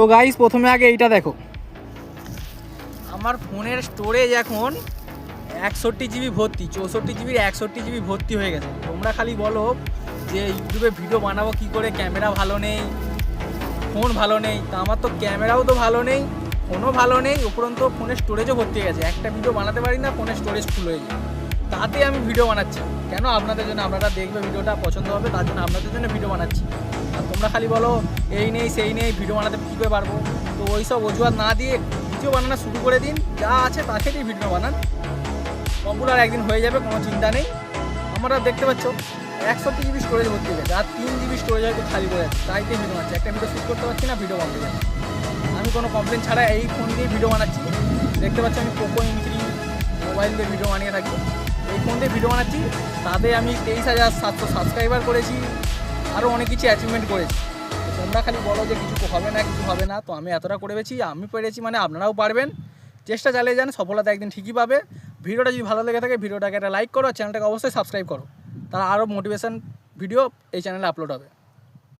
তো গাইস প্রথমে আগে এইটা দেখো, আমার ফোনের স্টোরেজ এখন 61 জিবি ভর্তি, 64 জিবির 61 জিবি ভর্তি হয়ে গেছে। তোমরা খালি বলো যে ইউটিউবে ভিডিও বানাবো কী করে, ক্যামেরা ভালো নেই, ফোন ভালো নেই। তা আমার তো ক্যামেরাও তো ভালো নেই, ফোনও ভালো নেই, উপরন্ত ফোনের স্টোরেজও ভর্তি হয়ে গেছে। একটা ভিডিও বানাতে পারি না, ফোনের স্টোরেজ ফুল হয়ে যায়। তাতে আমি ভিডিও বানাচ্ছি কেন? আপনাদের জন্য, আপনারা দেখবে ভিডিওটা পছন্দ হবে, তার জন্য আপনাদের জন্য ভিডিও বানাচ্ছি। আর তোমরা খালি বলো এই নেই সেই নেই, ভিডিও বানাতে কী করে পারবো। তো ওই সব অজুহাত না দিয়ে ভিডিও বানানো শুরু করে দিন, যা আছে তাকে দিয়ে ভিডিও বানান, পপুলার একদিন হয়ে যাবে, কোনো চিন্তা নেই। আমরা দেখতে পাচ্ছ 61 জিবি স্টোরেজ ভর্তি হয়ে গেছে, আর 3 জিবি স্টোরেজ হয়তো খালি হয়ে যাচ্ছে, তাই দিয়ে ভিডিও বানাচ্ছি। একটা ভিডিও শ্যুট করতে পারছি না, ভিডিও বানাতে যাচ্ছি। আমি কোনো কমপ্লেন ছাড়া এই ফোন দিয়ে ভিডিও বানাচ্ছি। দেখতে পাচ্ছি আমি পোকো M3 মোবাইল দিয়ে ভিডিও বানিয়ে থাকি, এই ফোন দিয়ে ভিডিও বানাচ্ছি। তাতে আমি 23,700 সাবস্ক্রাইবার করেছি, আরও অনেক কিছু অ্যাচিভমেন্ট করেছি। তো তোমরা খালি বলো যে কিছু হবে না, কিছু হবে না। তো আমি এতটা করেছি, আমি পেরেছি মানে আপনারাও পারবেন। চেষ্টা চালিয়ে যান, সফলতা একদিন ঠিকই পাবে। ভিডিওটা যদি ভালো লেগে থাকে ভিডিওটাকে একটা লাইক করো, চ্যানেলটাকে অবশ্যই সাবস্ক্রাইব করো, তারা আরও মোটিভেশন ভিডিও এই চ্যানেলে আপলোড হবে।